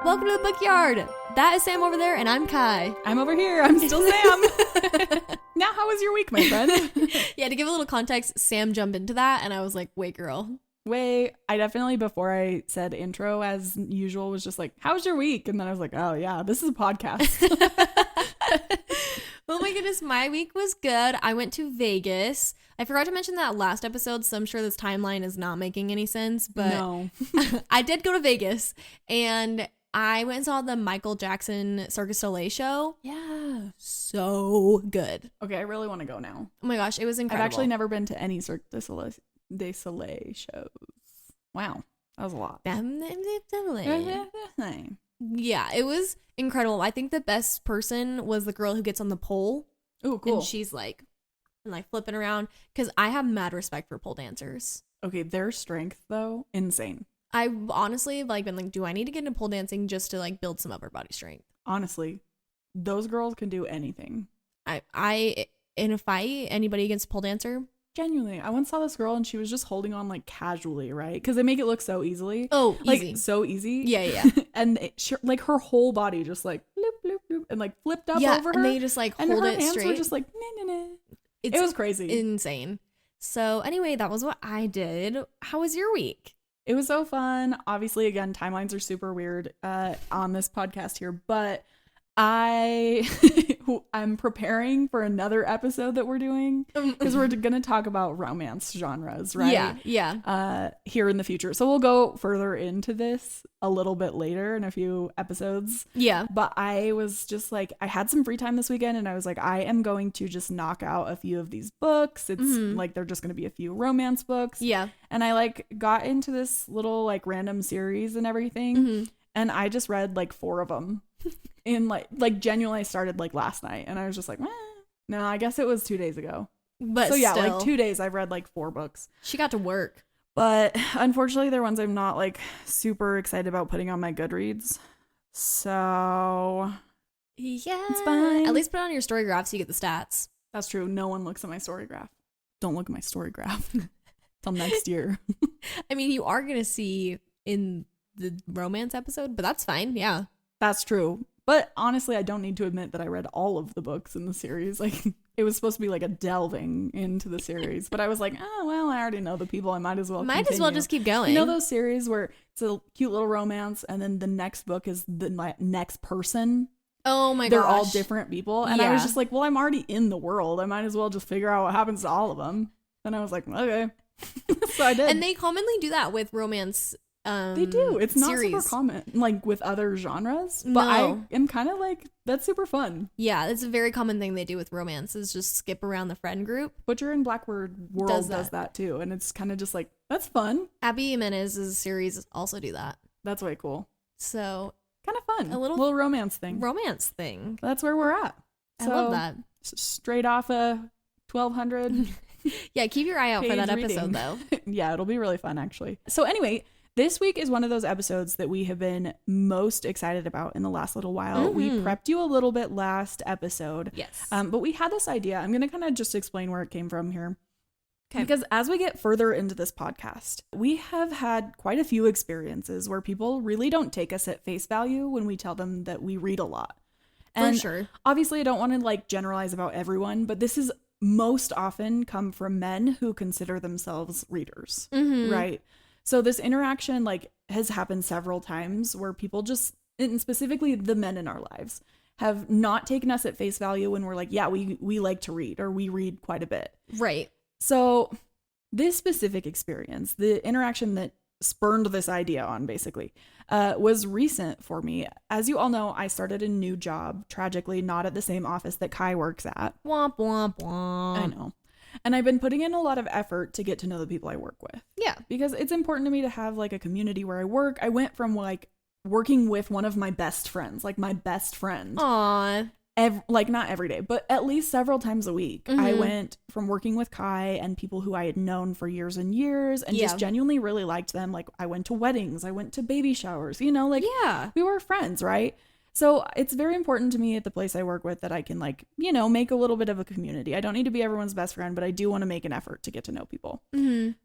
Welcome to the Bookyard. That is Sam over there, and I'm Kai. I'm over here. I'm still Sam. Now, how was your week, my friend? Yeah, to give a little context, Sam jumped into that, and I was like, wait, girl. I definitely, before I said intro, as usual, was just like, how was your week? And then I was like, oh, yeah, this is a podcast. Oh my goodness, my week was good. I went to Vegas. I forgot to mention that last episode, so I'm sure this timeline is not making any sense, but No. I did go to Vegas, and I went and saw the Michael Jackson Cirque du Soleil show. Yeah. So good. Okay, I really want to go now. Oh my gosh, it was incredible. I've actually never been to any Cirque du Soleil shows. Wow. That was a lot. Yeah, it was incredible. I think the best person was the girl who gets on the pole. Oh, cool. And she's like flipping around, because I have mad respect for pole dancers. Okay, their strength, though, insane. I honestly been like, do I need to get into pole dancing just to like build some upper body strength? Honestly, those girls can do anything. I in a fight, anybody against a pole dancer? Genuinely, I once saw this girl and she was just holding on like casually, right? Because they make it look so easily. Oh, easy. Like so easy. Yeah. And like her whole body just like bloop, bloop, bloop, and like flipped up over her. And they just like and hold her it hands straight. were just like nah. It was crazy. Insane. So anyway, that was what I did. How was your week? It was so fun. Obviously, again, timelines are super weird on this podcast here, but I'm preparing for another episode that we're doing because we're going to talk about romance genres, right? Yeah. Here in the future. So we'll go further into this a little bit later in a few episodes. Yeah. But I was just like, I had some free time this weekend and I was like, I am going to just knock out a few of these books. It's like, they're just going to be a few romance books. Yeah. And I like got into this little like random series and everything. And I just read like 4 of them. In like genuinely, I started like last night and I was just like, no, I guess it was 2 days ago. But so yeah, still, like 2 days I've read like 4 books. She got to work. But unfortunately, they're ones I'm not like super excited about putting on my Goodreads. So Yeah, it's fine. At least put it on your story graph so you get the stats. That's true. No one looks at my story graph. Don't look at my story graph till next year. I mean, you are gonna see in the romance episode, but that's fine. Yeah, that's true. But honestly, I don't need to admit that I read all of the books in the series. Like, it was supposed to be like a delving into the series. But I was like, oh, well, I already know the people. I might as well just keep going. You know those series where it's a cute little romance and then the next book is the next person? Oh my gosh. They're all different people. And I was Yeah. just like, well, I'm already in the world. I might as well just figure out what happens to all of them. And I was like, okay. So I did. And they commonly do that with romance they do. It's not series. super common, like with other genres, but No. I am kind of like, that's super fun. Yeah, it's a very common thing they do with romance is just skip around the friend group. Butcher and Blackbird World does that too, and it's kind of just like, that's fun. Abby Jimenez's series also do that. That's way cool. So kind of fun. A little romance thing. Romance thing. That's where we're at. I love that. Straight off a 1200. Yeah, keep your eye out for that episode though. Yeah, it'll be really fun actually. So anyway, this week is one of those episodes that we have been most excited about in the last little while. We prepped you a little bit last episode. Yes. But we had this idea. I'm going to kind of just explain where it came from here. Okay. Because as we get further into this podcast, we have had quite a few experiences where people really don't take us at face value when we tell them that we read a lot. And for sure. Obviously, I don't want to like generalize about everyone, but this is most often come from men who consider themselves readers, right? So this interaction like has happened several times where people just, and specifically the men in our lives, have not taken us at face value when we're like, yeah, we like to read or we read quite a bit. Right. So this specific experience, the interaction that spurned this idea on basically, was recent for me. As you all know, I started a new job, tragically not at the same office that Kai works at. Womp, womp, womp. I know. And I've been putting in a lot of effort to get to know the people I work with. Yeah. Because it's important to me to have like a community where I work. I went from like working with one of my best friends, like my best friend. Aw. Like not every day, but at least several times a week. I went from working with Kai and people who I had known for years and years and just genuinely really liked them. Like I went to weddings, I went to baby showers, you know, like we were friends, right? So it's very important to me at the place I work with that I can like, you know, make a little bit of a community. I don't need to be everyone's best friend, but I do want to make an effort to get to know people.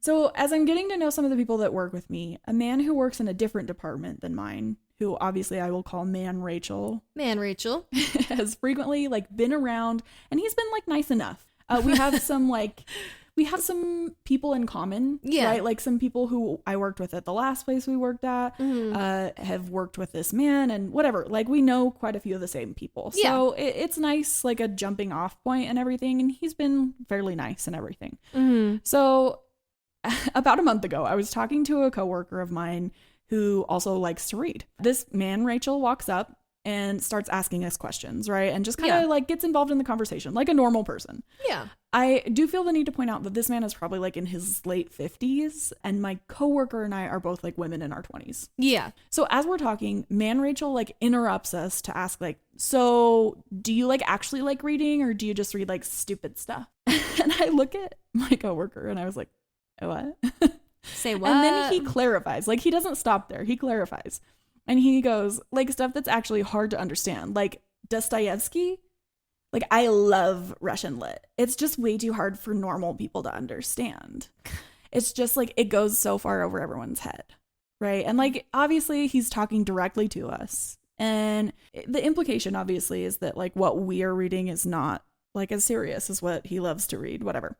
So as I'm getting to know some of the people that work with me, a man who works in a different department than mine, who obviously I will call Man Rachel, has frequently like been around, and he's been like nice enough. We have some people in common, right? Like some people who I worked with at the last place we worked at, have worked with this man and whatever. Like we know quite a few of the same people. So it's nice, like a jumping off point and everything. And he's been fairly nice and everything. So about a month ago, I was talking to a coworker of mine who also likes to read. This man, Rachel, walks up and starts asking us questions, right? And just kind of like gets involved in the conversation like a normal person. Yeah. I do feel the need to point out that this man is probably like in his late 50s, and my coworker and I are both like women in our 20s. Yeah. So as we're talking, Man Rachel like interrupts us to ask like, so do you like actually like reading, or do you just read like stupid stuff? And I look at my coworker and I was like, what? Say what? And then he clarifies. Like he doesn't stop there. He clarifies. And he goes, like, stuff that's actually hard to understand, like Dostoevsky. Like, I love Russian lit. It's just way too hard for normal people to understand. It's just like it goes so far over everyone's head, right? And like, obviously, he's talking directly to us. And the implication, obviously, is that like what we are reading is not like as serious as what he loves to read, whatever.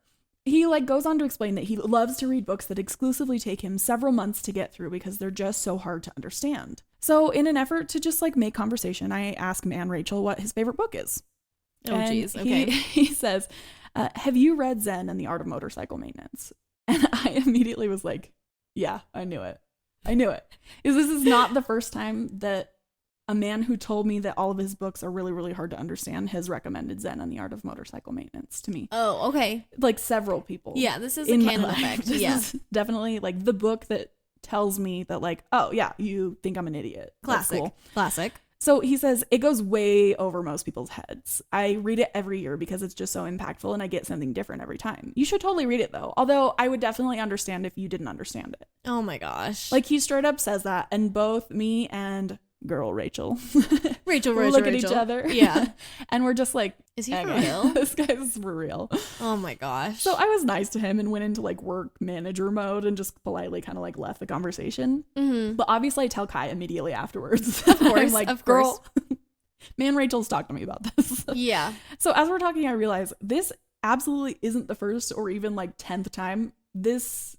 He like goes on to explain that he loves to read books that exclusively take him several months to get through because they're just so hard to understand. So in an effort to just like make conversation, I ask Man Rachel what his favorite book is. Oh, geez. Okay. He says, have you read Zen and the Art of Motorcycle Maintenance? And I immediately was like, yeah, I knew it. Because this is not the first time that a man who told me that all of his books are really, really hard to understand has recommended Zen and the Art of Motorcycle Maintenance to me. Oh, okay. Like several people. Yeah, this is a canon effect. This is definitely like the book that tells me that like, oh yeah, you think I'm an idiot. Classic. So he says it goes way over most people's heads. I read it every year because it's just so impactful and I get something different every time. You should totally read it though. Although I would definitely understand if you didn't understand it. Oh my gosh. Like he straight up says that, and both me and girl Rachel look at each other, and we're just like, is he for real? This guy's for real. Oh my gosh. So I was nice to him and went into like work manager mode and just politely kind of like left the conversation. But obviously I tell Kai immediately afterwards. Of course. I'm like, of girl, course. Man Rachel's talked to me about this. Yeah. So as we're talking, I realize this absolutely isn't the first or even like 10th time this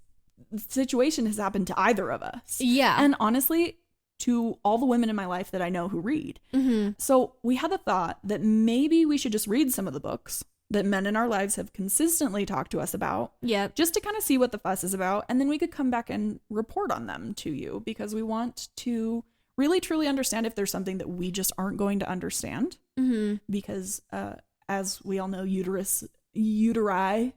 situation has happened to either of us. Yeah. And honestly, to all the women in my life that I know who read. So we had the thought that maybe we should just read some of the books that men in our lives have consistently talked to us about. Yeah. Just to kind of see what the fuss is about. And then we could come back and report on them to you because we want to really truly understand if there's something that we just aren't going to understand. Because as we all know, uteri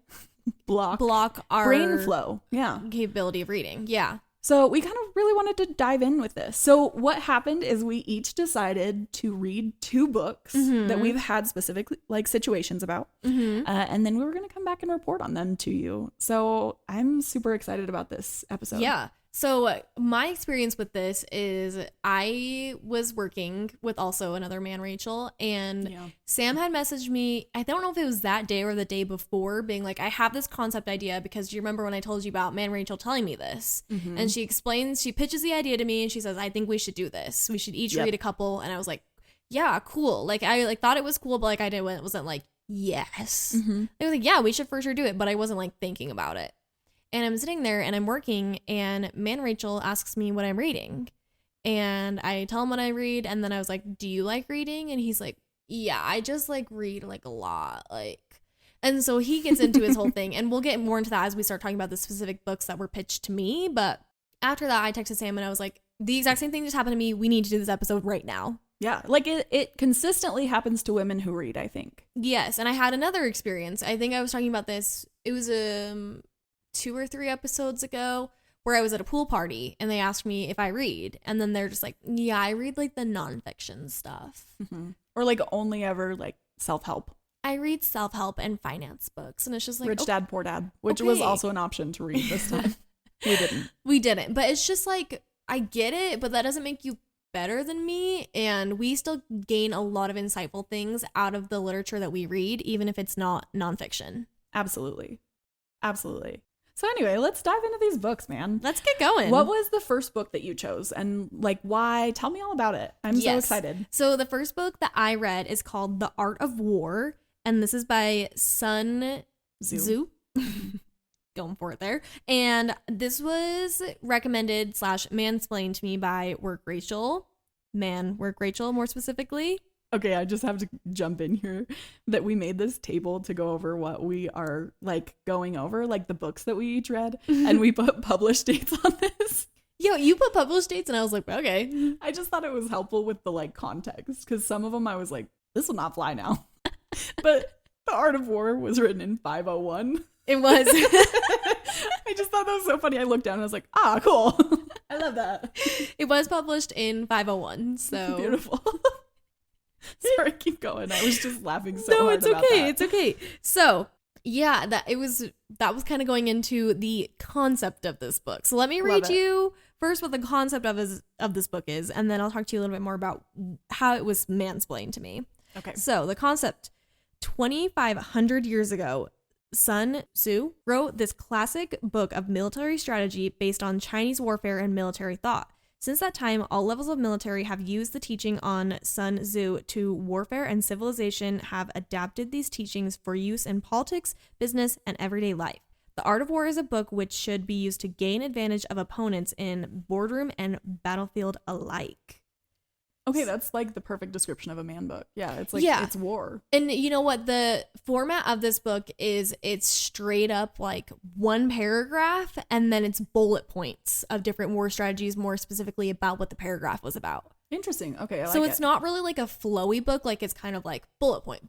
block our brain flow. Yeah. Capability of reading. Yeah. So we kind of really wanted to dive in with this. So what happened is we each decided to read 2 books that we've had specific like situations about. And then we were going to come back and report on them to you. So I'm super excited about this episode. Yeah. So my experience with this is I was working with also another Man Rachel, and Sam had messaged me, I don't know if it was that day or the day before, being like, I have this concept idea because you remember when I told you about Man Rachel telling me this? And she pitches the idea to me and she says, I think we should do this. We should each read a couple. And I was like, yeah, cool. Like I like thought it was cool, but like I wasn't like, yes. I was like, yeah, we should for sure do it. But I wasn't like thinking about it. And I'm sitting there and I'm working, and Man Rachel asks me what I'm reading. And I tell him what I read, and then I was like, do you like reading? And he's like, yeah, I just like read like a lot. And so he gets into his whole thing, and we'll get more into that as we start talking about the specific books that were pitched to me. But after that, I texted Sam and I was like, the exact same thing just happened to me. We need to do this episode right now. Yeah, like it consistently happens to women who read, I think. Yes, and I had another experience. I think I was talking about this. It was 2 or 3 episodes ago where I was at a pool party and they asked me if I read, and then they're just like, yeah, I read like the nonfiction stuff. Or like only ever like self-help. I read self-help and finance books, and it's just like Rich Dad Poor Dad, which was also an option to read this time. We didn't, but it's just like, I get it, but that doesn't make you better than me, and we still gain a lot of insightful things out of the literature that we read, even if it's not nonfiction. Absolutely. So anyway, let's dive into these books, man. Let's get going. What was the first book that you chose and like why? Tell me all about it. I'm so excited. So the first book that I read is called The Art of War, and this is by Sun Tzu. Going for it there. And this was recommended / mansplained to me by Work Rachel. Work Rachel, more specifically. Okay, I just have to jump in here that we made this table to go over what we are like going over, like the books that we each read, and we put published dates on this. Yo, you put published dates and I was like, okay. I just thought it was helpful with the like context because some of them I was like, this will not fly now. But The Art of War was written in 501. It was. I just thought that was so funny. I looked down and I was like, cool. I love that. It was published in 501, so. Beautiful. Sorry, keep going. I was just laughing so hard about that. No, it's okay. So, yeah, that was kind of going into the concept of this book. So let me read you first what the concept of this book is, and then I'll talk to you a little bit more about how it was mansplained to me. Okay. So the concept, 2,500 years ago, Sun Tzu wrote this classic book of military strategy based on Chinese warfare and military thought. Since that time, all levels of military have used the teaching on Sun Tzu to warfare, and civilization have adapted these teachings for use in politics, business, and everyday life. The Art of War is a book which should be used to gain advantage of opponents in boardroom and battlefield alike. Okay, that's like the perfect description of a man book. Yeah, it's like, it's war. And you know what? The format of this book is it's straight up like one paragraph and then it's bullet points of different war strategies, more specifically about what the paragraph was about. Interesting. Okay, I like so it's not really like a flowy book. Like it's kind of like bullet point,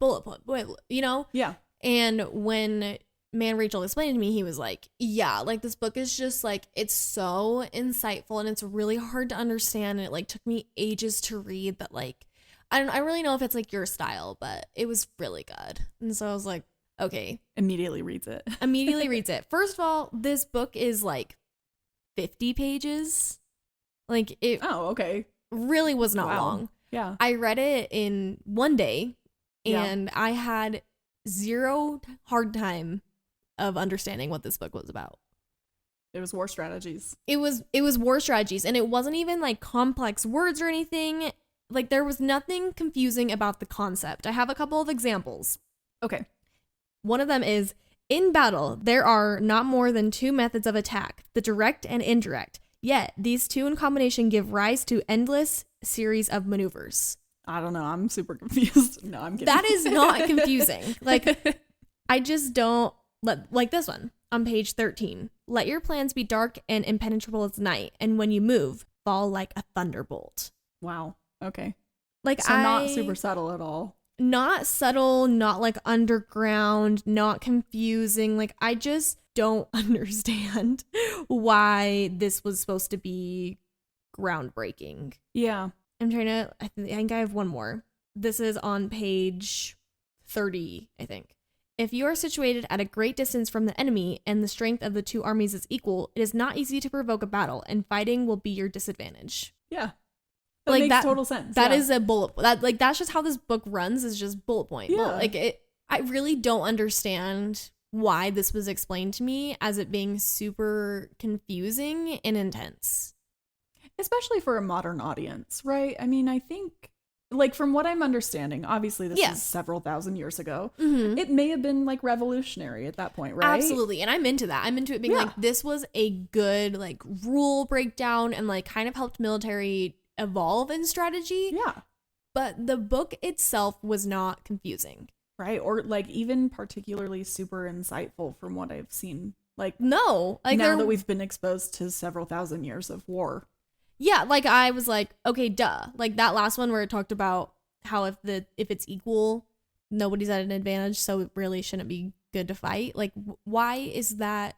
you know? Yeah. And when Rachel explained to me, he was like, yeah, like this book is just like, it's so insightful and it's really hard to understand, and it like took me ages to read, but like I don't really know if it's like your style, but it was really good. And so I was like, okay, immediately reads it. First of all, this book is like 50 pages. Like it really was not long. Yeah, I read it in one day and I had zero hard time of understanding what this book was about. It was war strategies. It was war strategies, and it wasn't even like complex words or anything. Like there was nothing confusing about the concept. I have a couple of examples. Okay. One of them is, in battle, there are not more than two methods of attack, the direct and indirect. Yet these two in combination give rise to endless series of maneuvers. I don't know. I'm super confused. No, I'm kidding. That is not confusing. Like, I just don't like this one on page 13. Let your plans be dark and impenetrable as night, and when you move, fall like a thunderbolt. Wow. Okay. Like, so not super subtle at all. Not subtle, not like underground, not confusing. Like, I just don't understand why this was supposed to be groundbreaking. Yeah. I think I have one more. This is on page 30, I think. If you are situated at a great distance from the enemy and the strength of the two armies is equal, it is not easy to provoke a battle, and fighting will be your disadvantage. Yeah. That makes total sense. That is a bullet. That's just how this book runs, is just bullet point. Yeah. I really don't understand why this was explained to me as it being super confusing and intense. Especially for a modern audience, right? I mean, I think, like, from what I'm understanding, obviously this is several thousand years ago. Mm-hmm. It may have been, like, revolutionary at that point, right? Absolutely. And I'm into that. I'm into it being like, this was a good, like, rule breakdown and, like, kind of helped military evolve in strategy. Yeah. But the book itself was not confusing. Right? Or, like, even particularly super insightful from what I've seen. Like, no. Like, now that we've been exposed to several thousand years of war. Yeah, like I was like, okay, duh. Like that last one where it talked about how if it's equal, nobody's at an advantage, so it really shouldn't be good to fight. Like, why is that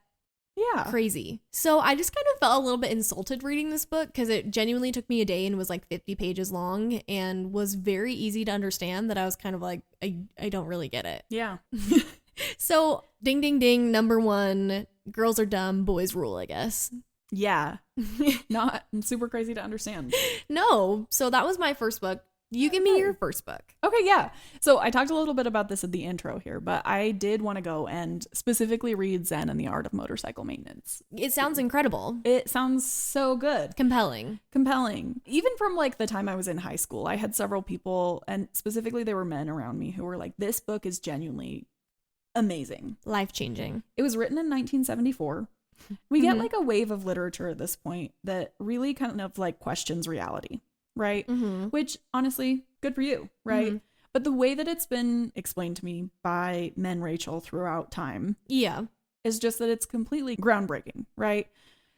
crazy? So I just kind of felt a little bit insulted reading this book because it genuinely took me a day and was like 50 pages long and was very easy to understand, that I was kind of like, I don't really get it. Yeah. So ding, ding, ding. Number one, girls are dumb, boys rule, I guess. Yeah. Not super crazy to understand. No. So that was my first book. You give me your first book. Okay, yeah. So I talked a little bit about this at the intro here, but I did want to go and specifically read Zen and the Art of Motorcycle Maintenance. It sounds incredible. It sounds so good. Compelling. Even from like the time I was in high school, I had several people, and specifically they were men around me, who were like, this book is genuinely amazing. Life-changing. It was written in 1974. We get like a wave of literature at this point that really kind of like questions reality. Right? Which honestly, good for you, right? But the way that it's been explained to me by Men Rachel throughout time, is just that it's completely groundbreaking, right?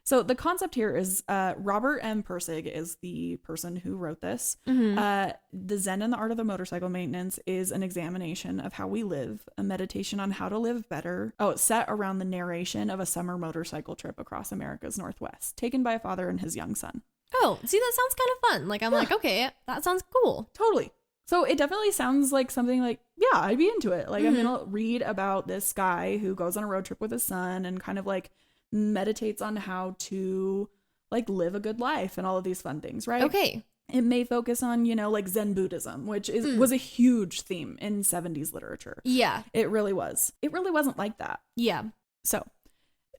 So the concept here is Robert M. Pirsig is the person who wrote this. The Zen and the Art of the Motorcycle Maintenance is an examination of how we live, a meditation on how to live better. Oh, it's set around the narration of a summer motorcycle trip across America's Northwest, taken by a father and his young son. Oh, see, that sounds kind of fun. Like, I'm like, okay, that sounds cool. Totally. So it definitely sounds like something like, yeah, I'd be into it. Like, I'm going to read about this guy who goes on a road trip with his son and kind of like meditates on how to like live a good life and all of these fun things, right? Okay. It may focus on, you know, like Zen Buddhism, which was a huge theme in 70s literature. Yeah. It really was. It really wasn't like that. Yeah. So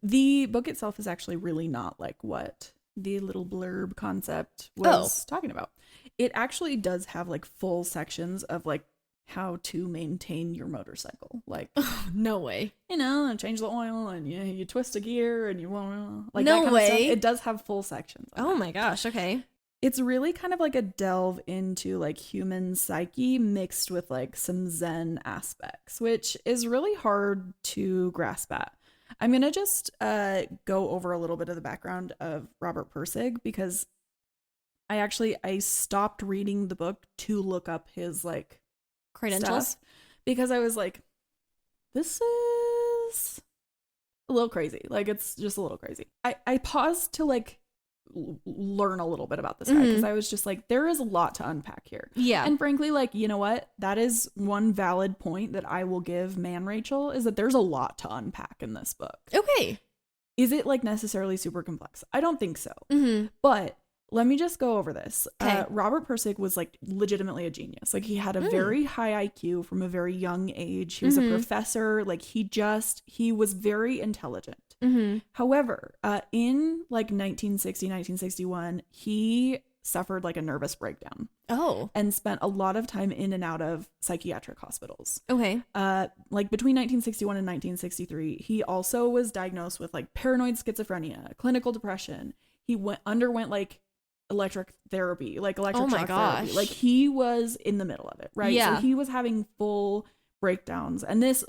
the book itself is actually really not like what the little blurb concept was talking about. It actually does have like full sections of like how to maintain your motorcycle. Like, no way. You know, and change the oil and you twist a gear and you want like no that kind way. of stuff. It does have full sections. Oh my gosh. Okay. It's really kind of like a delve into like human psyche mixed with like some Zen aspects, which is really hard to grasp at. I'm going to just go over a little bit of the background of Robert Pirsig because I stopped reading the book to look up his like credentials stuff because I was like, this is a little crazy. Like, it's just a little crazy. I paused to like learn a little bit about this guy because I was just like, there is a lot to unpack here. Yeah. And frankly, like, you know what? That is one valid point that I will give Man Rachel is that there's a lot to unpack in this book. Okay. Is it like necessarily super complex? I don't think so. But let me just go over this. Okay. Robert Pirsig was like legitimately a genius. Like, he had a very high IQ from a very young age. He was a professor. Like, he was very intelligent. However, in like 1960, 1961, he suffered like a nervous breakdown. Oh. And spent a lot of time in and out of psychiatric hospitals. Okay. Like between 1961 and 1963, he also was diagnosed with like paranoid schizophrenia, clinical depression. He underwent like electric therapy, like electric shock therapy. Like, he was in the middle of it, right? Yeah. So he was having full breakdowns. And this,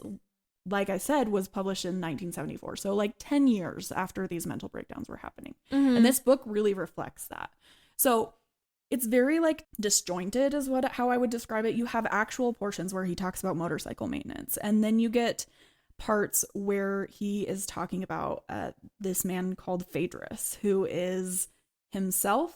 like I said, was published in 1974. So like 10 years after these mental breakdowns were happening. And this book really reflects that. So it's very like disjointed is how I would describe it. You have actual portions where he talks about motorcycle maintenance. And then you get parts where he is talking about this man called Phaedrus, who is himself,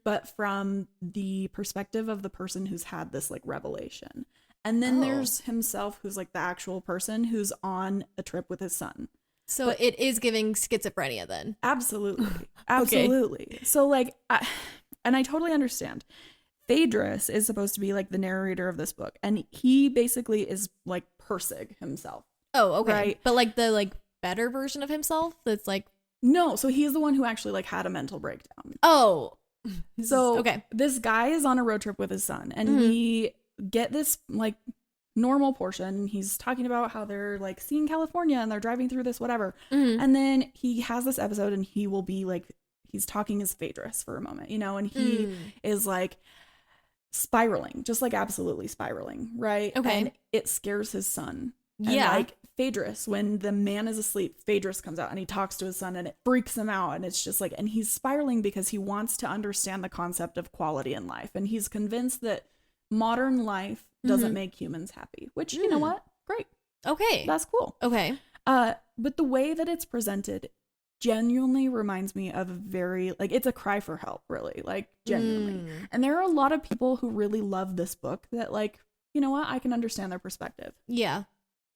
but from the perspective of the person who's had this like revelation. And then there's himself, who's like the actual person who's on a trip with his son. So it is giving schizophrenia then. Absolutely. Absolutely. Okay. So like, I totally understand. Phaedrus is supposed to be like the narrator of this book. And he basically is like Pirsig himself. Oh, okay. Right? But like the like better version of himself that's like. No, so he's the one who actually like had a mental breakdown. Oh. So this guy is on a road trip with his son and we get this like normal portion. He's talking about how they're like seeing California and they're driving through this whatever. And then he has this episode and he will be like, he's talking as Phaedrus for a moment, you know, and he is like spiraling, just like absolutely spiraling, right? Okay. And it scares his son. And yeah. like Phaedrus, when the man is asleep, Phaedrus comes out and he talks to his son and it freaks him out. And it's just like, and he's spiraling because he wants to understand the concept of quality in life. And he's convinced that modern life doesn't make humans happy, which, you know what? Great. Okay. That's cool. Okay. But the way that it's presented genuinely reminds me of a very, like, it's a cry for help, really, like, genuinely. And there are a lot of people who really love this book that, like, you know what? I can understand their perspective. Yeah.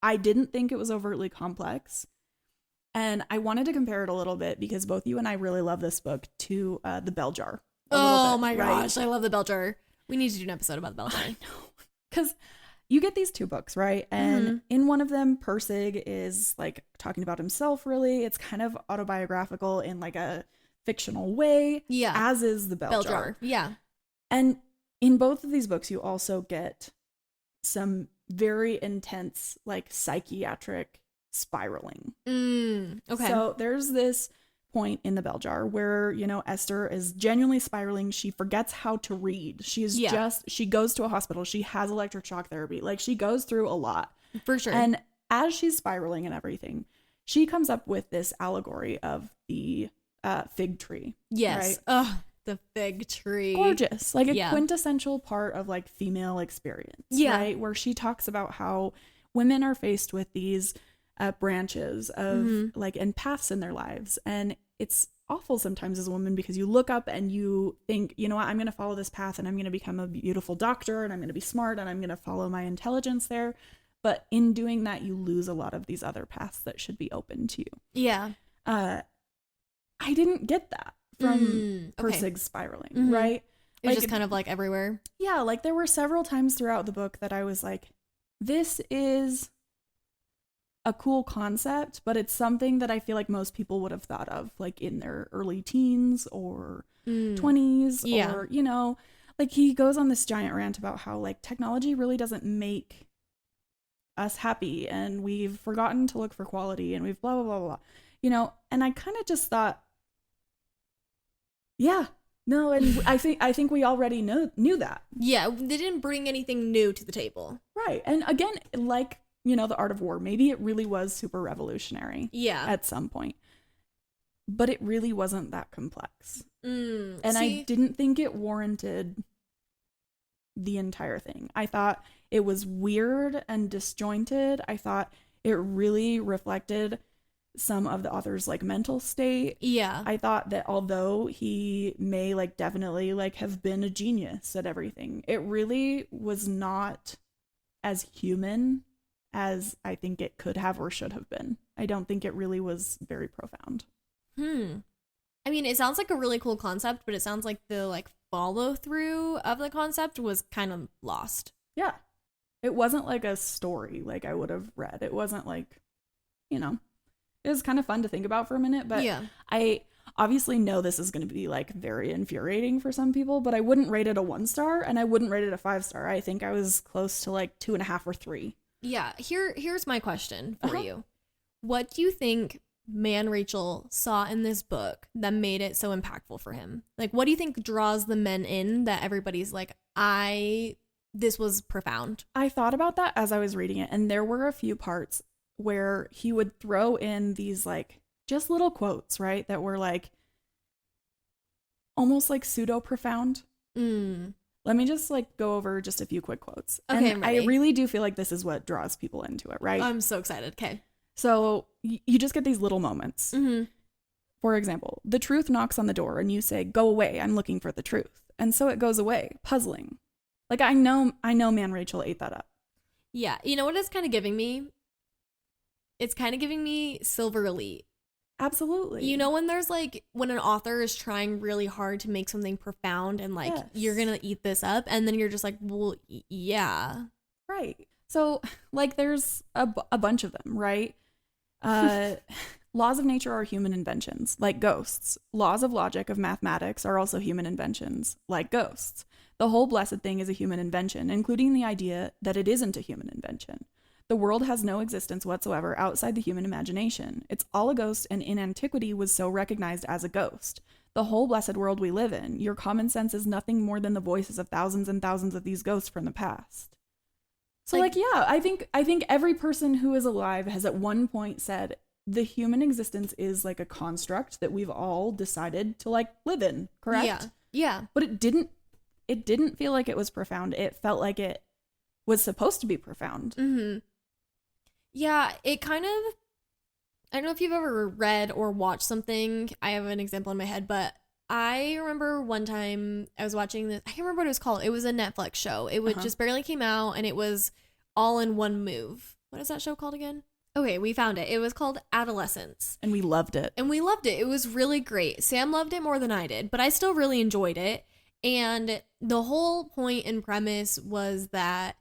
I didn't think it was overtly complex. And I wanted to compare it a little bit because both you and I really love this book to The Bell Jar. Oh my gosh. I love The Bell Jar. We need to do an episode about the Bell Jar. I know. Because you get these 2 books, right? And in one of them, Persig is like talking about himself, really. It's kind of autobiographical in like a fictional way. Yeah. As is the Bell Jar. Yeah. And in both of these books, you also get some very intense, like, psychiatric spiraling. Okay. So there's this point in the Bell Jar where, you know, Esther is genuinely spiraling. She forgets how to read. She goes to a hospital. She has electric shock therapy. Like, she goes through a lot. For sure. And as she's spiraling and everything, she comes up with this allegory of the fig tree. Yes. Right? Oh, the fig tree. Gorgeous. Like a quintessential part of like female experience. Yeah. Right? Where she talks about how women are faced with these branches of like and paths in their lives, and it's awful sometimes as a woman because you look up and you think, you know what, I'm going to follow this path and I'm going to become a beautiful doctor and I'm going to be smart and I'm going to follow my intelligence there, but in doing that you lose a lot of these other paths that should be open to you. Yeah. I didn't get that from Persig's spiraling, right? It was just kind of like everywhere. Yeah, like there were several times throughout the book that I was like, this is a cool concept, but it's something that I feel like most people would have thought of like in their early teens or 20s or, you know, like he goes on this giant rant about how like technology really doesn't make us happy and we've forgotten to look for quality and we've blah, blah, blah, blah, you know, and I kind of just thought, yeah, no, and I think we already knew that. Yeah, they didn't bring anything new to the table. Right. And again, like, you know, The Art of War, maybe it really was super revolutionary at some point, but it really wasn't that complex. And I didn't think it warranted the entire thing. I thought it was weird and disjointed. I thought it really reflected some of the author's like mental state. Yeah. I thought that although he may like definitely like have been a genius at everything, it really was not as human as I think it could have or should have been. I don't think it really was very profound. I mean, it sounds like a really cool concept, but it sounds like the like follow through of the concept was kind of lost. Yeah. It wasn't like a story like I would have read. It wasn't like, you know, it was kind of fun to think about for a minute, but I obviously know this is going to be like very infuriating for some people, but I wouldn't rate it a 1-star and I wouldn't rate it a 5-star. I think I was close to like 2.5 or 3. Yeah. Here's my question for you. What do you think Man Rachel saw in this book that made it so impactful for him? Like, what do you think draws the men in that everybody's like, this was profound? I thought about that as I was reading it, and there were a few parts where he would throw in these like just little quotes, right? That were like almost like pseudo profound. Let me just like go over just a few quick quotes. Okay, and I really do feel like this is what draws people into it, right? I'm so excited. Okay. So you just get these little moments. For example, the truth knocks on the door and you say, go away, I'm looking for the truth. And so it goes away, puzzling. Like I know Man Rachel ate that up. Yeah. You know what it's kind of giving me? It's kind of giving me Silver Elite. Absolutely. You know, when there's like, when an author is trying really hard to make something profound and like, you're going to eat this up. And then you're just like, well, yeah. Right. So like there's a bunch of them, right? Laws of nature are human inventions, like ghosts. Laws of logic of mathematics are also human inventions, like ghosts. The whole blessed thing is a human invention, including the idea that it isn't a human invention. The world has no existence whatsoever outside the human imagination. It's all a ghost, and in antiquity was so recognized as a ghost. The whole blessed world we live in, your common sense is nothing more than the voices of thousands and thousands of these ghosts from the past. So like yeah, I think every person who is alive has at one point said the human existence is like a construct that we've all decided to like live in, correct? Yeah. Yeah. But it didn't feel like it was profound. It felt like it was supposed to be profound. Yeah, it kind of, I don't know if you've ever read or watched something. I have an example in my head, but I remember one time I was watching this, I can't remember what it was called. It was a Netflix show. It would just barely came out and it was all in one move. What is that show called again? Okay, we found it. It was called Adolescence. And we loved it. It was really great. Sam loved it more than I did, but I still really enjoyed it. And the whole point and premise was that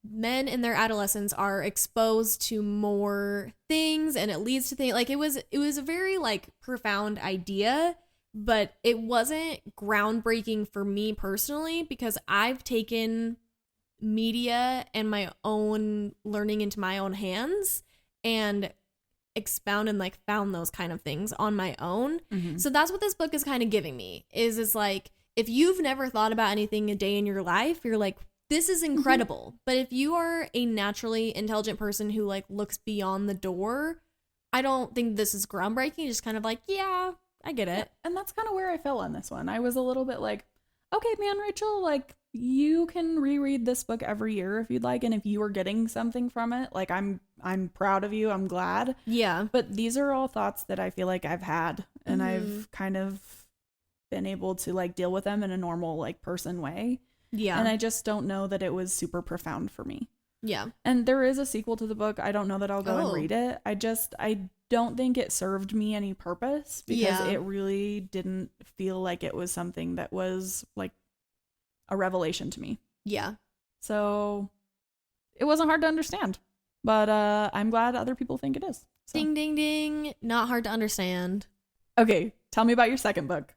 men in their adolescence are exposed to more things, and it leads to things like it was a very like profound idea, but it wasn't groundbreaking for me personally because I've taken media and my own learning into my own hands and expound and like found those kind of things on my own. So that's what this book is kind of giving me is like, if you've never thought about anything a day in your life, you're like, this is incredible. But if you are a naturally intelligent person who like looks beyond the door, I don't think this is groundbreaking. Just kind of like, yeah, I get it. And that's kind of where I fell on this one. I was a little bit like, okay, man, Rachel, like you can reread this book every year if you'd like. And if you are getting something from it, like I'm proud of you. I'm glad. Yeah. But these are all thoughts that I feel like I've had and I've kind of been able to like deal with them in a normal like person way. Yeah. And I just don't know that it was super profound for me. Yeah. And there is a sequel to the book. I don't know that I'll go and read it. I don't think it served me any purpose because it really didn't feel like it was something that was like a revelation to me. Yeah. So it wasn't hard to understand, but I'm glad other people think it is. So. Ding, ding, ding. Not hard to understand. Okay. Tell me about your second book.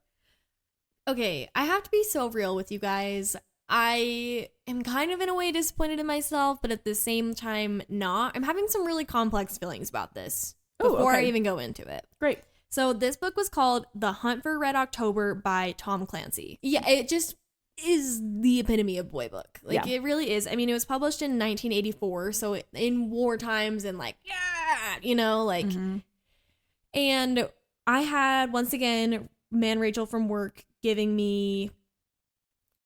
Okay. I have to be so real with you guys. I am kind of in a way disappointed in myself, but at the same time not. I'm having some really complex feelings about this before I even go into it. Great. So this book was called The Hunt for Red October by Tom Clancy. Yeah, it just is the epitome of boy book. Like it really is. I mean, it was published in 1984, so in war times and like, you know, like, and I had, once again, Man Rachel from work giving me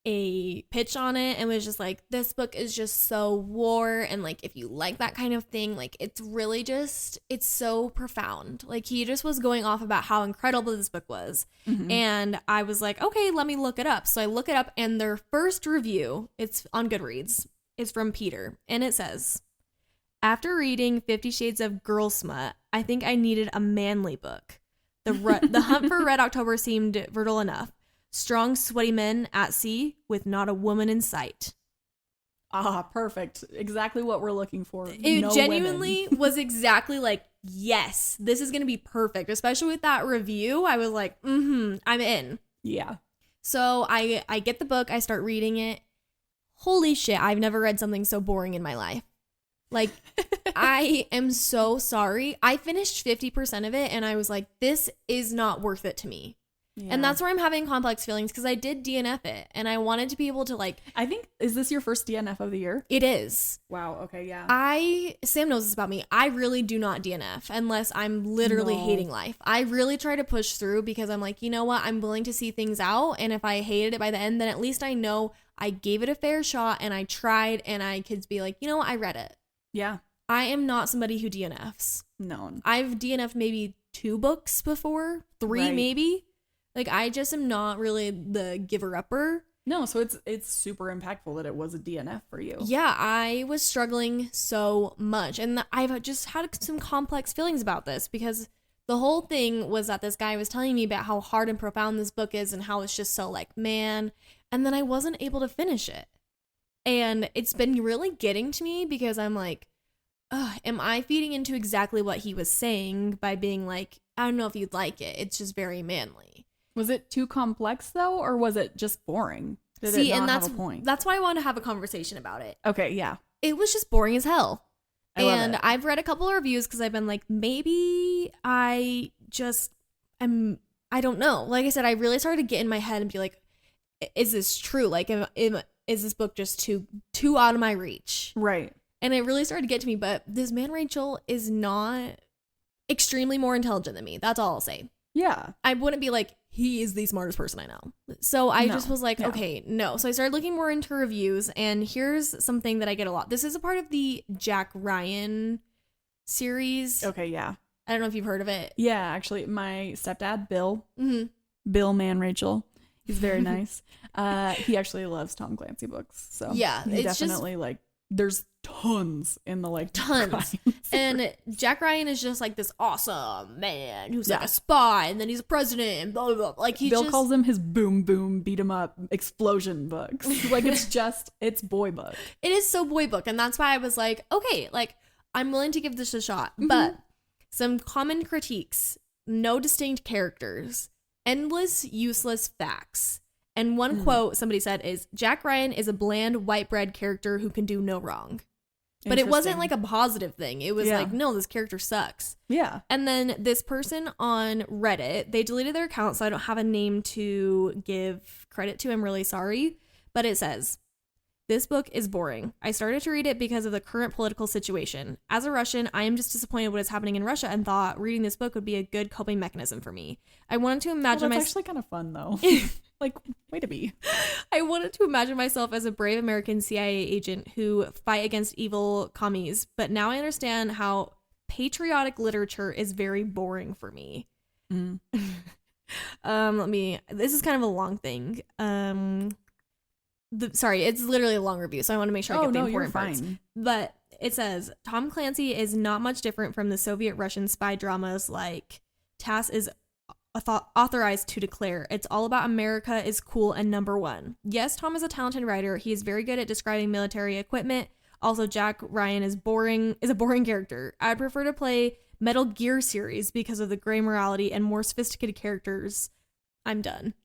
a pitch on it and was just like, this book is just so war, and like if you like that kind of thing, like it's really just, it's so profound. Like he just was going off about how incredible this book was. And I was like, okay, let me look it up. So I look it up, and their first review, it's on Goodreads, is from Peter, and it says, after reading 50 Shades of Girl Smut, I think I needed a manly book. The Hunt for Red October seemed virile enough. Strong, sweaty men at sea with not a woman in sight. Ah, perfect. Exactly what we're looking for. It genuinely was exactly like, yes, this is going to be perfect. Especially with that review, I was like, I'm in. Yeah. So I get the book, I start reading it. Holy shit, I've never read something so boring in my life. Like, I am so sorry. I finished 50% of it, and I was like, this is not worth it to me. Yeah. And that's where I'm having complex feelings, because I did DNF it and I wanted to be able to like, I think, is this your first DNF of the year? It is. Wow. Okay. Yeah. Sam knows this about me. I really do not DNF unless I'm literally hating life. I really try to push through because I'm like, you know what? I'm willing to see things out. And if I hated it by the end, then at least I know I gave it a fair shot and I tried, and I could be like, you know what? I read it. Yeah. I am not somebody who DNFs. No. I've DNF'd maybe 2 books before, 3 maybe. Like, I just am not really the giver-upper. No, so it's super impactful that it was a DNF for you. Yeah, I was struggling so much. And I've just had some complex feelings about this, because the whole thing was that this guy was telling me about how hard and profound this book is and how it's just so like, man. And then I wasn't able to finish it. And it's been really getting to me, because I'm like, am I feeding into exactly what he was saying by being like, I don't know if you'd like it. It's just very manly. Was it too complex though, or was it just boring? Did it not have a point? That's why I wanted to have a conversation about it. Okay, yeah. It was just boring as hell. I've read a couple of reviews because I've been like, maybe I don't know. Like I said, I really started to get in my head and be like, is this true? Like, is this book just too out of my reach? Right. And it really started to get to me, but this man, Rachel, is not extremely more intelligent than me. That's all I'll say. Yeah. I wouldn't be like, he is the smartest person I know. So I just was like, okay, no. So I started looking more into reviews, and here's something that I get a lot. This is a part of the Jack Ryan series. Okay, yeah. I don't know if you've heard of it. Yeah, actually, my stepdad, Bill, Bill Man Rachel, he's very nice. He actually loves Tom Clancy books. So yeah, he definitely like there's tons in the like tons. And Jack Ryan is just like this awesome man who's like a spy, and then he's a president, and blah, blah, blah. Like Bill calls them his boom boom beat 'em up explosion books. Like it's boy book. It is so boy book, and that's why I was like, okay, like I'm willing to give this a shot. But some common critiques: no distinct characters, endless useless facts. And one quote somebody said is, Jack Ryan is a bland white bread character who can do no wrong. But it wasn't like a positive thing. It was like, no, this character sucks. Yeah. And then this person on Reddit, they deleted their account, so I don't have a name to give credit to. I'm really sorry. But it says, this book is boring. I started to read it because of the current political situation. As a Russian, I am just disappointed what is happening in Russia and thought reading this book would be a good coping mechanism for me. I wanted to imagine that's actually kind of fun, though. Like, way to be. I wanted to imagine myself as a brave American CIA agent who fight against evil commies, but now I understand how patriotic literature is very boring for me. This is kind of a long thing. Sorry, it's literally a long review, so I want to make sure I get the important parts. But it says, Tom Clancy is not much different from the Soviet-Russian spy dramas like TASS is authorized to declare. It's all about America is cool and number one. Yes, Tom is a talented writer. He is very good at describing military equipment. Also, Jack Ryan is a boring character. I'd prefer to play Metal Gear series because of the gray morality and more sophisticated characters. I'm done.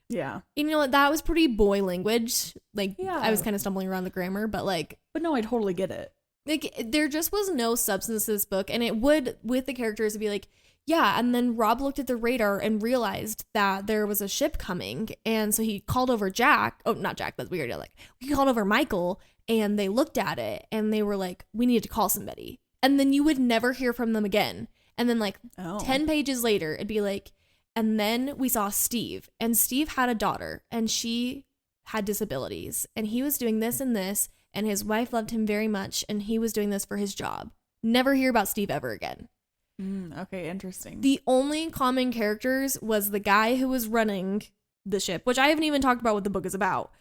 Yeah. You know what? That was pretty boy language. Like, I was kind of stumbling around the grammar, but like... But no, I totally get it. Like, there just was no substance to this book, and it would, with the characters, be like, yeah, and then Rob looked at the radar and realized that there was a ship coming, and so he called over Jack. Oh, not Jack, that's weird. Like, he called over Michael, and they looked at it, and they were like, we need to call somebody. And then you would never hear from them again. And then, like, 10 pages later, it'd be like, and then we saw Steve, and Steve had a daughter, and she had disabilities, and he was doing this and this, and his wife loved him very much, and he was doing this for his job. Never hear about Steve ever again. Okay, interesting. The only common characters was the guy who was running the ship, which I haven't even talked about what the book is about.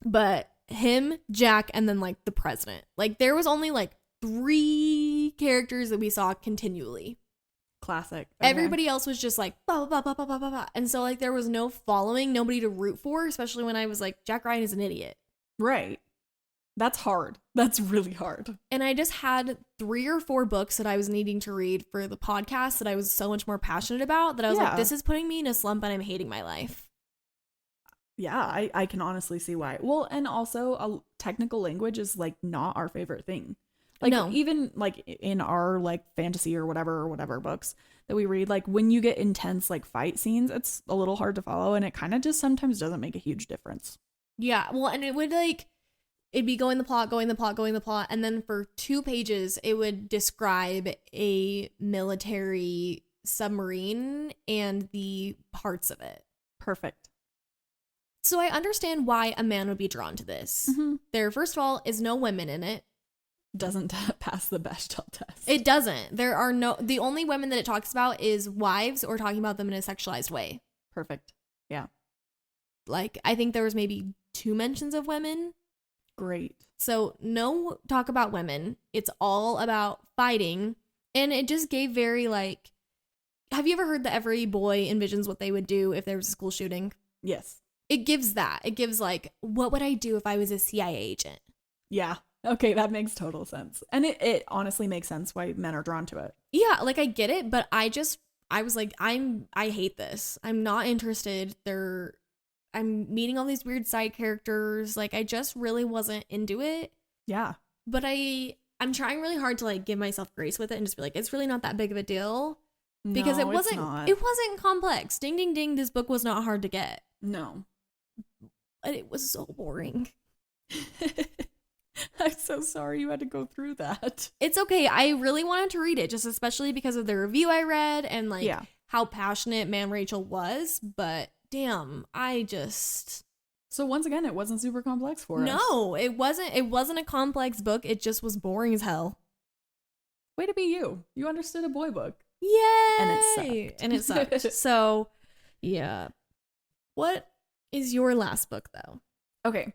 But him, Jack, and then like the president. Like there was only like 3 characters that we saw continually. Classic. Okay. Everybody else was just like blah, blah, blah, blah, blah, blah, blah. And so like there was no following, nobody to root for, especially when I was like, Jack Ryan is an idiot. Right. That's hard. That's really hard. And I just had 3 or 4 books that I was needing to read for the podcast that I was so much more passionate about that I was like, this is putting me in a slump and I'm hating my life. Yeah, I can honestly see why. Well, and also a technical language is like not our favorite thing. Like even like in our like fantasy or whatever books that we read, like when you get intense like fight scenes, it's a little hard to follow and it kind of just sometimes doesn't make a huge difference. Yeah, well, and it would like it'd be going the plot, and then for 2 pages, it would describe a military submarine and the parts of it. Perfect. So I understand why a man would be drawn to this. There, first of all, is no women in it. Doesn't pass the Bechdel test. It doesn't. The only women that it talks about is wives or talking about them in a sexualized way. Perfect. Yeah. Like, I think there was maybe 2 mentions of women. Great. So no talk about women. It's all about fighting. And it just gave very like, have you ever heard that every boy envisions what they would do if there was a school shooting? Yes. It gives that. It gives like, what would I do if I was a CIA agent? Yeah. Okay, that makes total sense. And it honestly makes sense why men are drawn to it. Yeah, like I get it, but I was like, I hate this. I'm not interested. I'm meeting all these weird side characters. Like, I just really wasn't into it. Yeah. But I'm trying really hard to, like, give myself grace with it and just be like, it's really not that big of a deal. Because it wasn't complex. Ding, ding, ding. This book was not hard to get. No. But it was so boring. I'm so sorry you had to go through that. It's okay. I really wanted to read it, just especially because of the review I read and, like, how passionate Man Rachel was. But damn, So once again, it wasn't super complex for us. No, it wasn't. It wasn't a complex book. It just was boring as hell. Way to be you. You understood a boy book. Yay! And it sucked. So, yeah. What is your last book, though? Okay.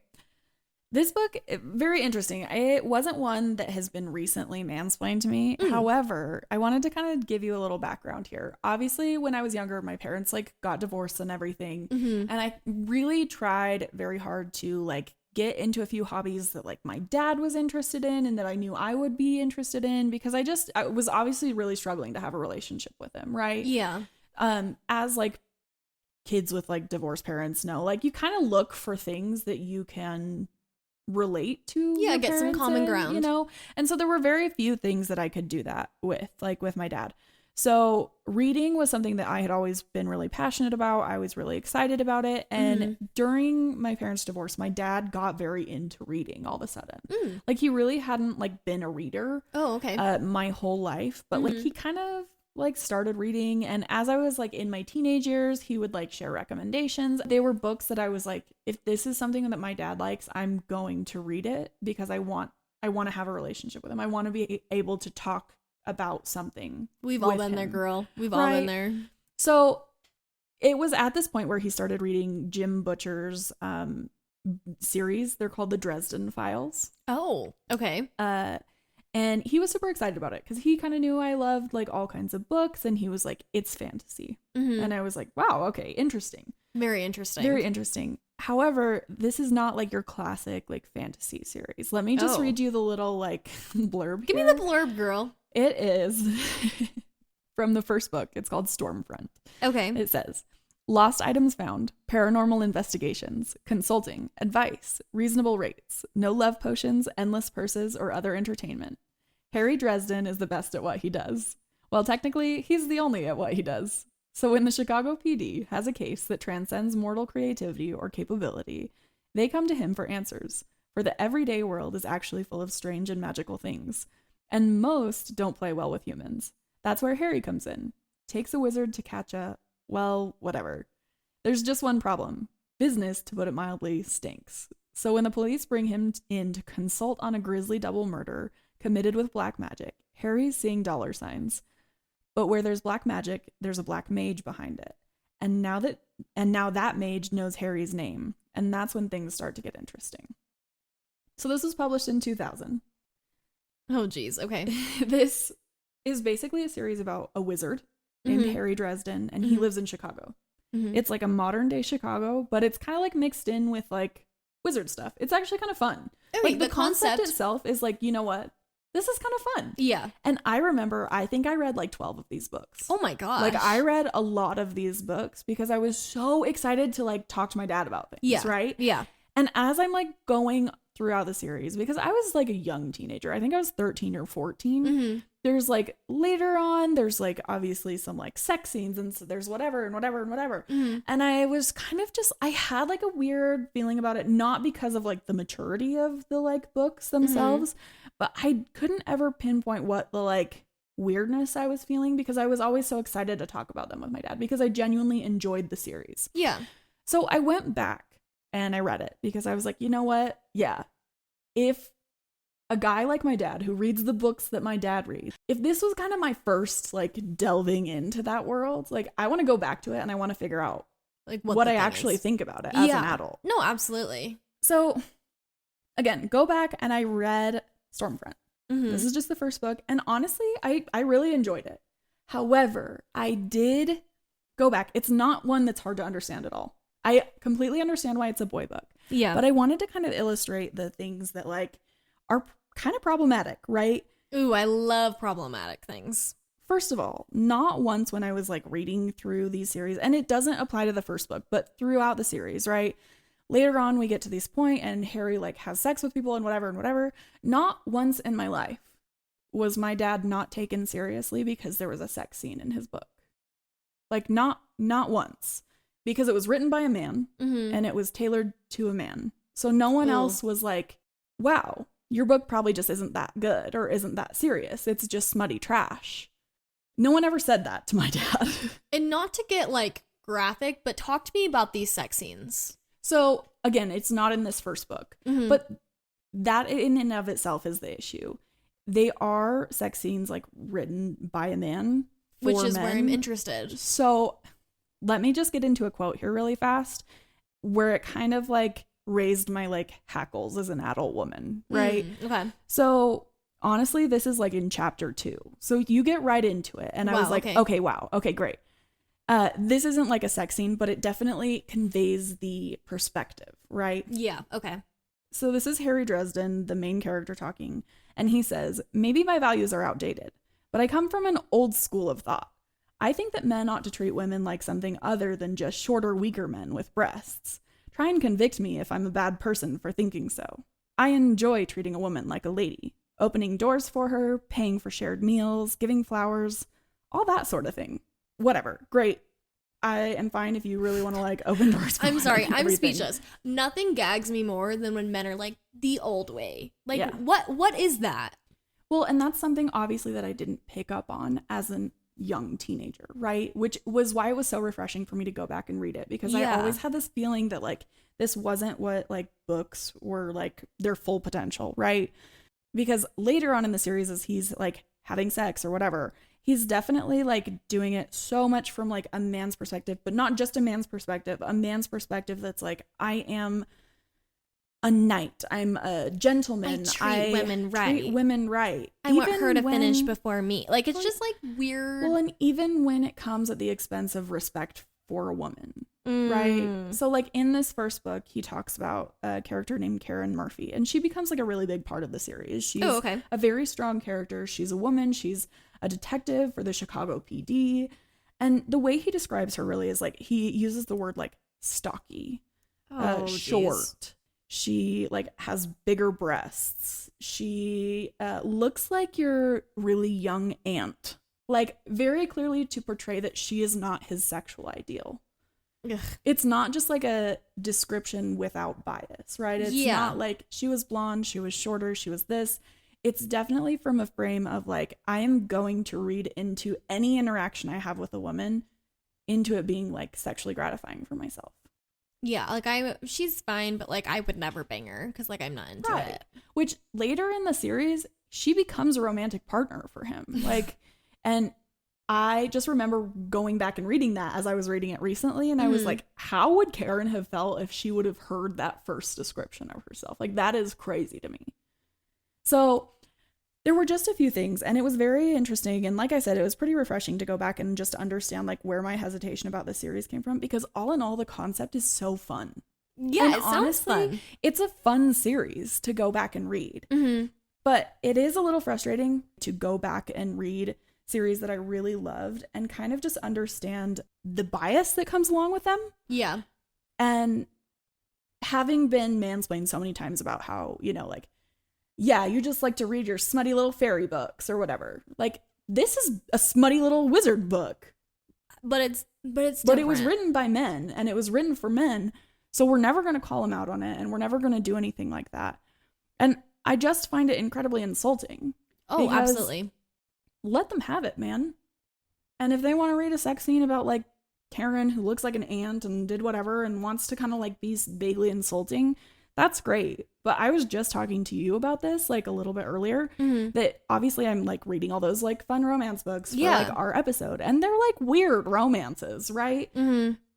This book, very interesting. It wasn't one that has been recently mansplained to me. However, I wanted to kind of give you a little background here. Obviously, when I was younger, my parents like got divorced and everything. And I really tried very hard to like get into a few hobbies that like my dad was interested in and that I knew I would be interested in, because I was obviously really struggling to have a relationship with him, right? Yeah. As like kids with like divorced parents know, like you kind of look for things that you can relate to. Yeah, get some common ground. You know? And so there were very few things that I could do that with, like with my dad. So reading was something that I had always been really passionate about. I was really excited about it. And during my parents' divorce, my dad got very into reading all of a sudden. Like he really hadn't like been a reader my whole life, but like he kind of like started reading. And as I was like in my teenage years, he would like share recommendations. They were books that I was like, if this is something that my dad likes, I'm going to read it because I want to have a relationship with him. I want to be able to talk about something. We've all been there, girl. We've all been there. So it was at this point where he started reading Jim Butcher's series. They're called the Dresden Files. Oh, okay. And he was super excited about it because he kind of knew I loved like all kinds of books, and he was like, it's fantasy. And I was like, wow, okay, interesting. Very interesting. Very interesting. However, this is not like your classic like fantasy series. Let me just read you the little like blurb. Give me the blurb, girl. It is from the first book. It's called Stormfront. Okay. It says, lost items found, paranormal investigations, consulting, advice, reasonable rates, no love potions, endless purses, or other entertainment. Harry Dresden is the best at what he does. Well, technically, he's the only at what he does. So when the Chicago PD has a case that transcends mortal creativity or capability, they come to him for answers, for the everyday world is actually full of strange and magical things, and most don't play well with humans. That's where Harry comes in. Takes a wizard to catch a, well, whatever. There's just one problem. Business, to put it mildly, stinks. So when the police bring him in to consult on a grisly double murder committed with black magic, Harry's seeing dollar signs. But where there's black magic, there's a black mage behind it. And now that mage knows Harry's name. And that's when things start to get interesting. So this was published in 2000. Oh, geez. Okay. This is basically a series about a wizard named Harry Dresden, and he lives in Chicago. It's like a modern day Chicago, but it's kind of like mixed in with like wizard stuff. It's actually kind of fun. Like the concept itself is like, you know what? This is kind of fun. Yeah. And I remember, I think I read like 12 of these books. Oh my gosh. Like I read a lot of these books because I was so excited to like talk to my dad about things. Yeah. Right? Yeah. And as I'm like going throughout the series, because I was like a young teenager, I think I was 13 or 14. There's like later on, there's like obviously some like sex scenes, and so there's whatever and whatever and whatever. And I was kind of just, I had like a weird feeling about it, not because of like the maturity of the like books themselves, but I couldn't ever pinpoint what the like weirdness I was feeling, because I was always so excited to talk about them with my dad because I genuinely enjoyed the series. Yeah. So I went back and I read it because I was like, you know what? Yeah. If a guy like my dad who reads the books that my dad reads, if this was kind of my first like delving into that world, like I want to go back to it and I want to figure out like what I actually think about it as an adult. No, absolutely. So again, go back and I read Stormfront. This is just the first book. And honestly, I really enjoyed it. However, I did go back. It's not one that's hard to understand at all. I completely understand why it's a boy book. Yeah. But I wanted to kind of illustrate the things that like are kind of problematic, right? Ooh, I love problematic things. First of all, not once when I was like reading through these series, and it doesn't apply to the first book, but throughout the series, right? Later on, we get to this point and Harry like has sex with people and whatever. Not once in my life was my dad not taken seriously because there was a sex scene in his book. Like not once. Because it was written by a man and it was tailored to a man. So no one else was like, wow, your book probably just isn't that good or isn't that serious. It's just smutty trash. No one ever said that to my dad. And not to get like graphic, but talk to me about these sex scenes. So again, it's not in this first book, but that in and of itself is the issue. They are sex scenes like written by a man, which is where I'm interested. So let me just get into a quote here really fast where it kind of like raised my like hackles as an adult woman, right? Okay. So honestly, this is like in chapter 2. So you get right into it. And I was like, okay, wow. Okay, great. This isn't like a sex scene, but it definitely conveys the perspective, right? Yeah, okay. So this is Harry Dresden, the main character talking, and he says, maybe my values are outdated, but I come from an old school of thought. I think that men ought to treat women like something other than just shorter, weaker men with breasts. Try and convict me if I'm a bad person for thinking so. I enjoy treating a woman like a lady, opening doors for her, paying for shared meals, giving flowers, all that sort of thing. Whatever. Great. I am fine if you really want to like open doors for I'm sorry. I'm everything. speechless. Nothing gags me more than when men are like the old way. Like Yeah. what is that? Well, and that's something obviously that I didn't pick up on as a young teenager, right? Which was why it was so refreshing for me to go back and read it, because I always had this feeling that like this wasn't what like books were like their full potential, right? Because later on in the series, as he's like having sex or whatever, he's definitely like doing it so much from like a man's perspective, but not just a man's perspective that's like, I am a knight, I'm a gentleman, I treat women right. I even want her to finish before me. Like it's just like weird. Well, and even when it comes at the expense of respect for a woman, right? So like in this first book, he talks about a character named Karen Murphy, and she becomes like a really big part of the series. She's a very strong character. She's a woman. She's a detective for the Chicago PD. And the way he describes her really is like, he uses the word like stocky, short. She like has bigger breasts. She looks like your really young aunt, like very clearly to portray that she is not his sexual ideal. Ugh. It's not just like a description without bias, right? It's not like she was blonde, she was shorter, she was this. It's definitely from a frame of like, I am going to read into any interaction I have with a woman into it being like sexually gratifying for myself. Yeah, like she's fine, but like I would never bang her because like I'm not into it. Which later in the series, she becomes a romantic partner for him. Like, and I just remember going back and reading that as I was reading it recently, and I was like, how would Karen have felt if she would have heard that first description of herself? Like, that is crazy to me. So there were just a few things, and it was very interesting. And like I said, it was pretty refreshing to go back and just understand like where my hesitation about this series came from, because all in all, the concept is so fun. Yeah, and it honestly, sounds fun. It's a fun series to go back and read. But it is a little frustrating to go back and read series that I really loved and kind of just understand the bias that comes along with them. Yeah. And having been mansplained so many times about how, you know, like, yeah, you just like to read your smutty little fairy books or whatever. Like, this is a smutty little wizard book. But it was written by men, and it was written for men. So we're never going to call them out on it, and we're never going to do anything like that. And I just find it incredibly insulting. Oh, absolutely. Let them have it, man. And if they want to read a sex scene about like Karen who looks like an ant and did whatever and wants to kind of like be vaguely insulting, that's great. But I was just talking to you about this like a little bit earlier, that obviously I'm like reading all those like fun romance books for like our episode, and they're like weird romances, right?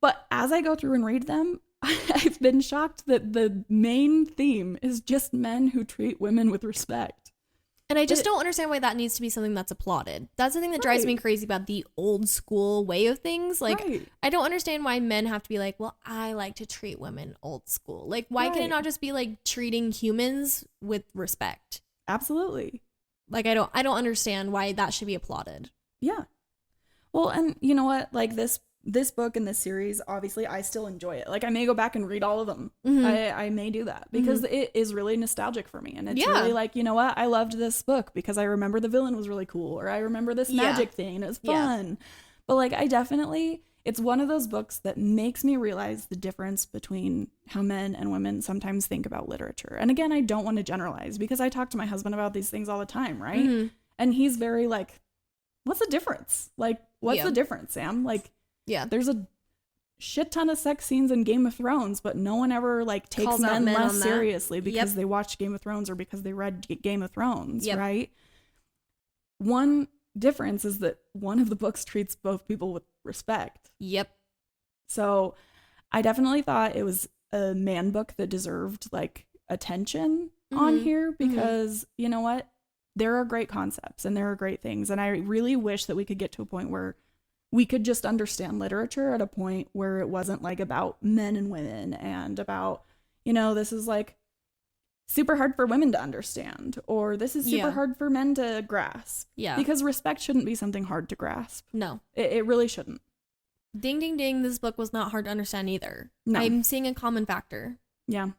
But as I go through and read them, I've been shocked that the main theme is just men who treat women with respect. And I just don't understand why that needs to be something that's applauded. That's the thing that drives me crazy about the old school way of things. Like, I don't understand why men have to be like, well, I like to treat women old school. Like, why can it not just be like treating humans with respect? Absolutely. Like, I don't understand why that should be applauded. Yeah. Well, and you know what? Like this book and this series, obviously I still enjoy it. Like, I may go back and read all of them. I may do that because it is really nostalgic for me. And it's really like, you know what? I loved this book because I remember the villain was really cool, or I remember this magic thing and it was fun. But like, it's one of those books that makes me realize the difference between how men and women sometimes think about literature. And again, I don't want to generalize because I talk to my husband about these things all the time, right? And he's very like, what's the difference? Like, what's the difference, Sam? Like, there's a shit ton of sex scenes in Game of Thrones, but no one ever like takes men less seriously because they watched Game of Thrones or because they read Game of Thrones, right? One difference is that one of the books treats both people with respect. Yep. So I definitely thought it was a man book that deserved like attention on here, because you know what? There are great concepts and there are great things. And I really wish that we could get to a point where we could just understand literature at a point where it wasn't like about men and women and about, you know, this is like super hard for women to understand, or this is super hard for men to grasp. Yeah. Because respect shouldn't be something hard to grasp. No. It really shouldn't. Ding, ding, ding. This book was not hard to understand either. No. I'm seeing a common factor. Yeah.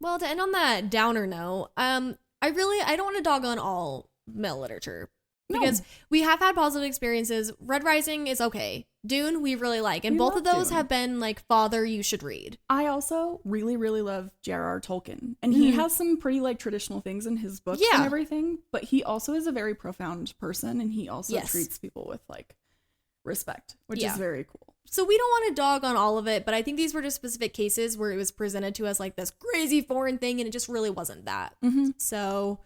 Well, to end on that downer note, I don't want to dog on all male literature. Because we have had positive experiences. Red Rising is okay. Dune, we really like. And both of those have been like, father, you should read. I also really, really love J.R.R. Tolkien. And he has some pretty like traditional things in his books and everything. But he also is a very profound person. And he also treats people with like respect, which is very cool. So we don't want to dog on all of it. But I think these were just specific cases where it was presented to us like this crazy foreign thing. And it just really wasn't that. So...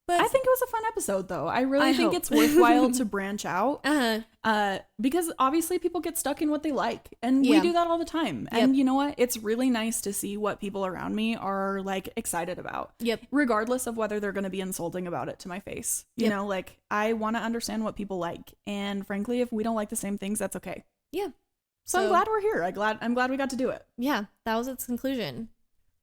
But I think it was a fun episode, though. I really think it's worthwhile to branch out because obviously people get stuck in what they like, and we do that all the time. And you know what? It's really nice to see what people around me are like excited about, regardless of whether they're going to be insulting about it to my face. You know, like I want to understand what people like, and frankly, if we don't like the same things, that's okay. Yeah. So I'm glad we're here. I'm glad we got to do it. Yeah, that was its conclusion.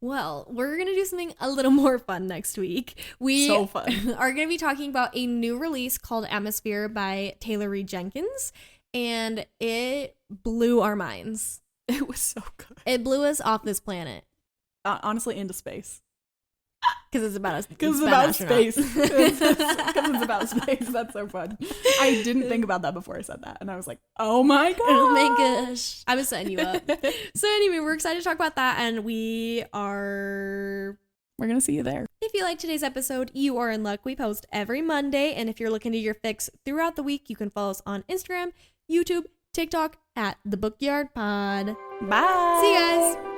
Well, we're going to do something a little more fun next week. So fun. Are going to be talking about a new release called Atmosphere by Taylor Reed Jenkins, and it blew our minds. It was so good. It blew us off this planet. Honestly, into space. Because it's about space. Because it's about space. That's so fun. I didn't think about that before I said that. And I was like, oh my God. Oh my gosh. I was setting you up. So anyway, we're excited to talk about that. And we're going to see you there. If you like today's episode, you are in luck. We post every Monday. And if you're looking to your fix throughout the week, you can follow us on Instagram, YouTube, TikTok at The Bookyard Pod. Bye. See you guys.